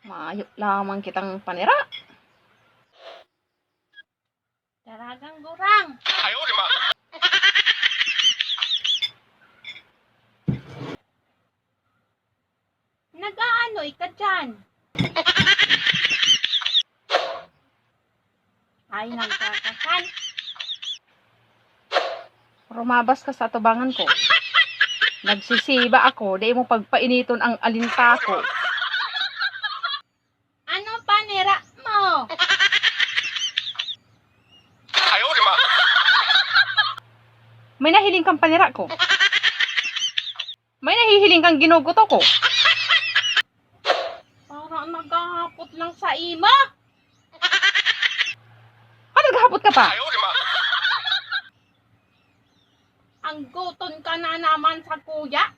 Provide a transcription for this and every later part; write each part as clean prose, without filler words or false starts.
Maayo lamang kitang panira. Daragang gurang. Nag-aanoy ka dyan? Ay, nagkakakan. Rumabas ka sa tubangan ko. Nagsisiba ako, di mo pagpainiton ang alinta ko. Ano panira mo? May nahiling kang panira ko. May nahihiling kang ginuguto ko. Parang naghahapot lang sa ima. Naghahapot ka pa? Ang guton ka na naman sa kuya.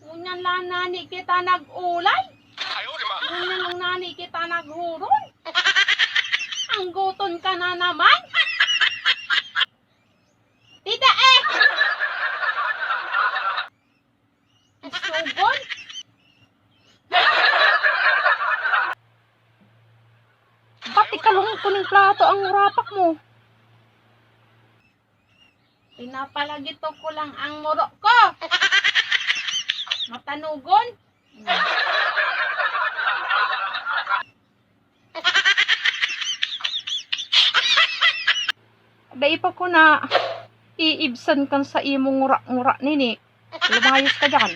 Ngunyan lang nani kita nag-ulay. Ngunyan lang nani kita naghuron. Ang guton ka na naman. Tita eh! Isugon? Ba't ikalong kuning plato ang rapak mo? Pinapalagito ko lang ang muro ko. Matanugon? Dai pa ko na iibsan kan sa imong ngura-ngura nini. Lumayos ka dyan.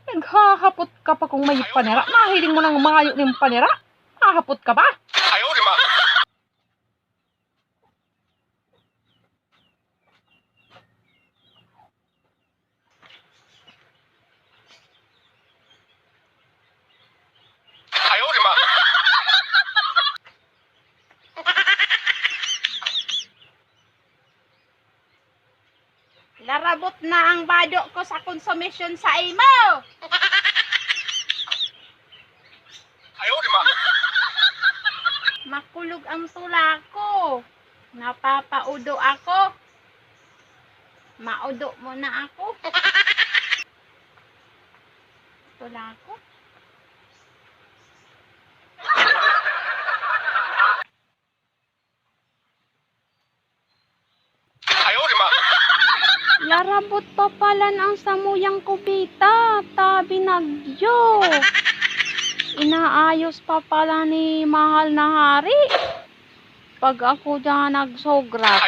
Naghahapot ka pa kung may panira. Mahiling mo ng mayo ng panira. Hahapot ka ba? Larabot na ang bado ko sa konsumisyon sa imo. Makulog ang tula ko. Napapaudo ako. Maudo mo na ako. Tula ko. Larabot pa pala ang samuyang kubita. Tabi nagyo. Inaayos pa pala ni mahal na hari. Pag ako dyan nagsogra,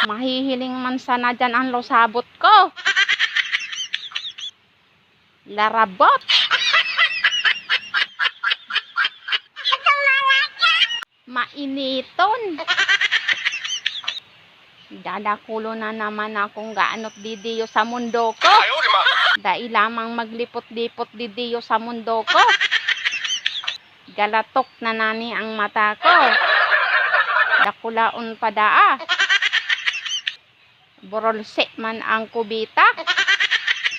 mahihiling man sana dyan ang losabot ko. Larabot. Mainiton. Dadakulo na naman akong gaanot didiyo sa mundo ko. Dahil lamang maglipot-lipot didiyo sa mundo ko. Galatok na nani ang mata ko. Dakulaon pa daa. Borolse man ang kubita.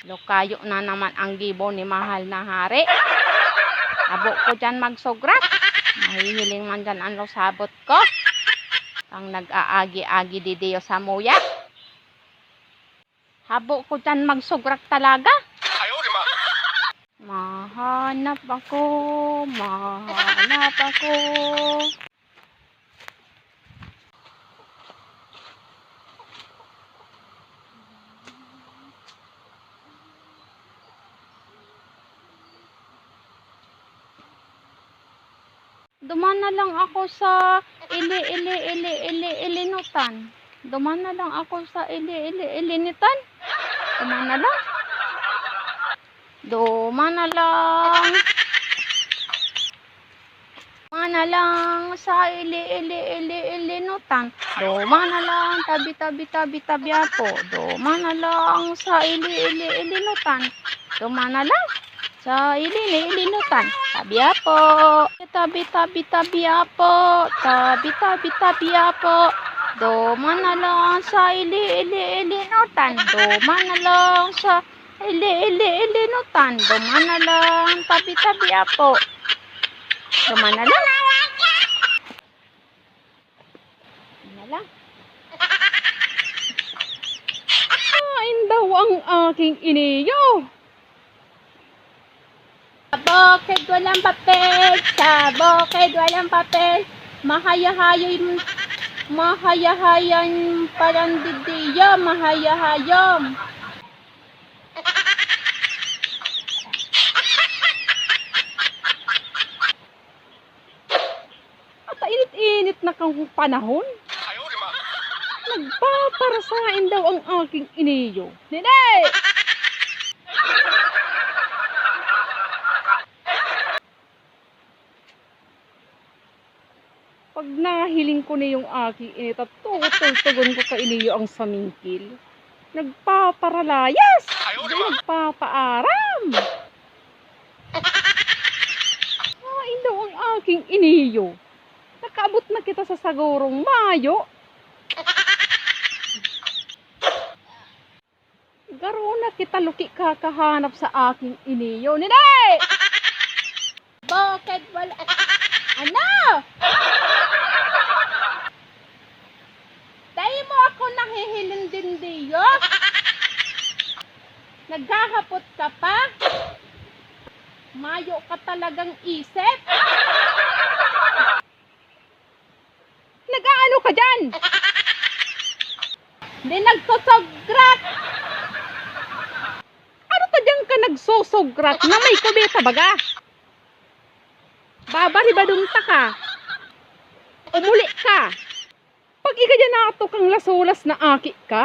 Lukayo na naman ang gibo ni mahal na hari. Abo ko dyan magsograt. Mahihiling man dyan ang losabot ko. Ang nag-aagi-agi didiyo sa muya. Habo ko dyan magsograt talaga. Mahanap ako, mahanap ako. Duman na lang ako sa ilinitan. Duman na lang ako sa ilinitan. Duman na lang. Duman na lang. Duman na lang sa ilinutan. Duman na lang tabi ako. Duman na lang sa ilinutan. Duman na lang sa ilinutan. Tabi ako. Tabi ako. Tabi ako. Duman na lang sa ilinutan. Duman na lang sa ilinutan. Duman na lang. Tabi ako. Duman na lang. Duman na lang. ang aking iniyo. Sa bukid walang papel, sa bukid walang papel, mahayahayan parang didiyo, mahayahayom. At init-init na kang panahon. Nagpaparasain daw ang aking iniyo. Nene! Pag nahiling ko na yung aking init at tutultugon ko ka iniyo ang samingkil, nagpaparalayas! Nagpapaaram! Kain daw ang aking iniyo. Nakaabot na kita sa sagurong mayo. Garo na kita luki kakahanap sa aking iniyo. Nene! Bukid wala... Ano? Dahil mo ako nahihiling din diyo? Naghahapot ka pa? Mayo ka talagang isip? Nag-aano ka dyan? Hindi nagsusograt! Ano ka dyan ka nagsusugrat na may kubeta baga? Babaribadunta ka. Umuli ka. Pag ika dyan nato kang lasulas na aki ka,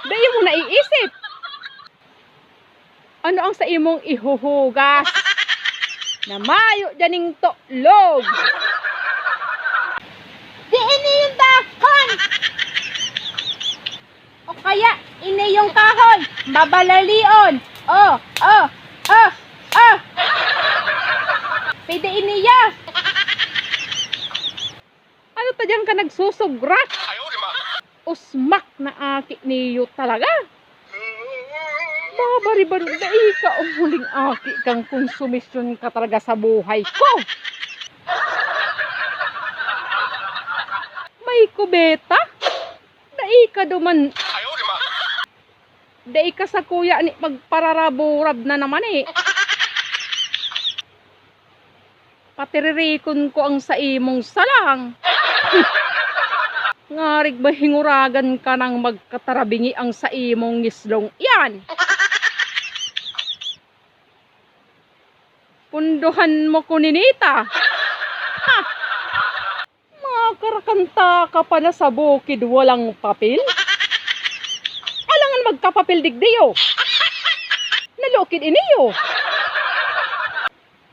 dahil mo naiisip. Ano ang sa imong ihuhugas? Na mayo dyaning toklog. Di ini yung dahon! O kaya, ini yung kahon! Babalalion! Oh! Pwede iniya! Ano ta dyan ka nagsusugrat? Usmak na aki niyo talaga. Babaribaro na ika umuling aki kang konsumisyon ka talaga sa buhay ko. May kubeta? Dai ka duman. Dai ka sa kuya ni magpararaburab na naman eh. Patiririkon ko ang sa imong salang. Ngarig ba hinguragan ka ng magkatarabingi ang sa imong ngislong yan? Punduhan mo kuninita. Ha! Makarakanta ka pa na sa bukid walang papel? Alangan magkapapel digdiyo. Nalukid iniyo.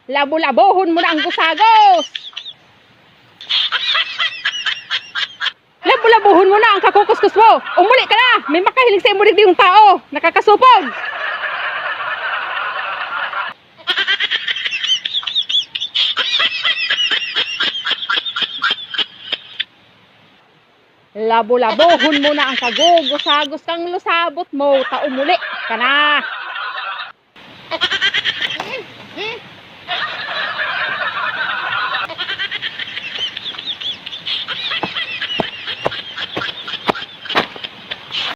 Labo-labohon mo na ang gusagos. Labo-labohon mo na ang kakukuskus mo. Umuli ka na. May makahiling sa imo digdi yung tao. Nakakasupog. Labo-labohon mo na ang kagugusagos kang lusabot mo. Taumuli ka na.